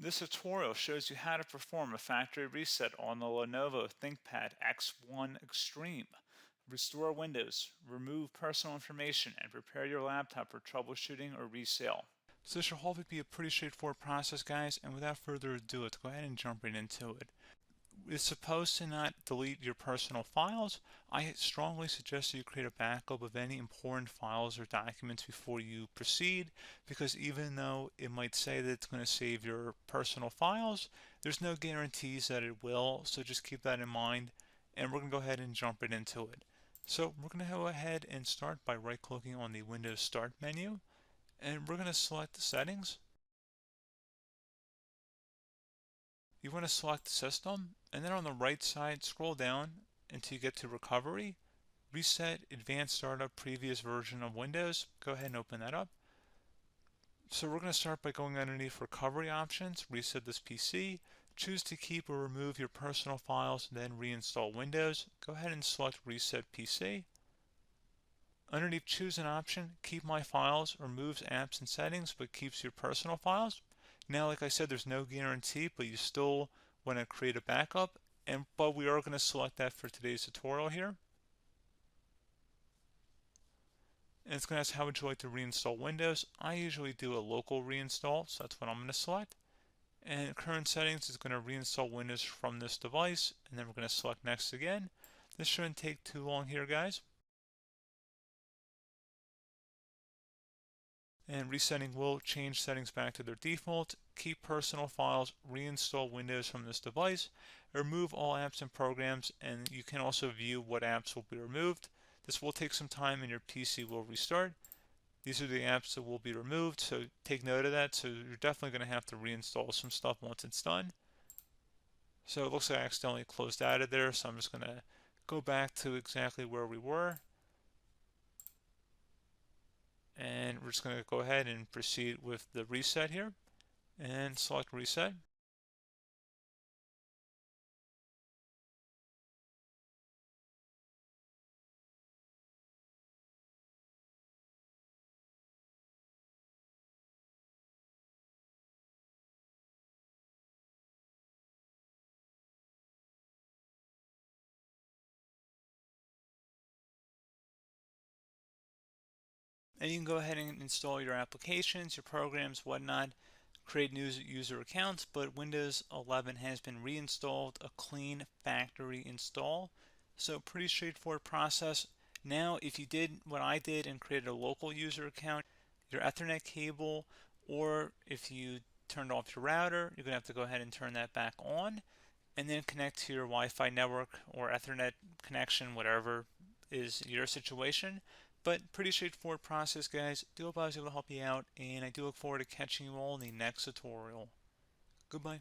This tutorial shows you how to perform a factory reset on the Lenovo ThinkPad X1 Extreme. Restore Windows, remove personal information, and prepare your laptop for troubleshooting or resale. So this should hopefully be a pretty straightforward process, guys, and without further ado, let's go ahead and jump right into it. It's supposed to not delete your personal files. I strongly suggest that you create a backup of any important files or documents before you proceed, because even though it might say that it's going to save your personal files, there's no guarantees that it will, so just keep that in mind, and we're going to go ahead and jump right into it. So we're going to go ahead and start by right-clicking on the Windows Start menu, and we're going to select Settings. You want to select System, and then on the right side, scroll down until you get to Recovery. Reset Advanced Startup Previous Version of Windows. Go ahead and open that up. So we're going to start by going underneath Recovery Options, reset this PC. Choose to keep or remove your personal files, then reinstall Windows. Go ahead and select Reset PC. Underneath Choose an option, Keep My Files removes apps and settings but keeps your personal files. Now, like I said, there's no guarantee, but you still want to create a backup, but we are going to select that for today's tutorial here. And it's going to ask how would you like to reinstall Windows. I usually do a local reinstall, so that's what I'm going to select. And current settings is going to reinstall Windows from this device, and then we're going to select next again. This shouldn't take too long here, guys. And resetting will change settings back to their default, keep personal files, reinstall Windows from this device, remove all apps and programs, and you can also view what apps will be removed. This will take some time and your PC will restart. These are the apps that will be removed, so take note of that. So you're definitely going to have to reinstall some stuff once it's done. So it looks like I accidentally closed out of there, so I'm just going to go back to exactly where we were. And we're just going to go ahead and proceed with the reset here and select reset. And you can go ahead and install your applications, your programs, whatnot, create new user accounts, but Windows 11 has been reinstalled, a clean factory install. So pretty straightforward process. Now, if you did what I did and created a local user account, your Ethernet cable, or if you turned off your router, you're going to have to go ahead and turn that back on, and then connect to your Wi-Fi network or Ethernet connection, whatever is your situation. But pretty straightforward process, guys. Do hope I was able to help you out, and I do look forward to catching you all in the next tutorial. Goodbye.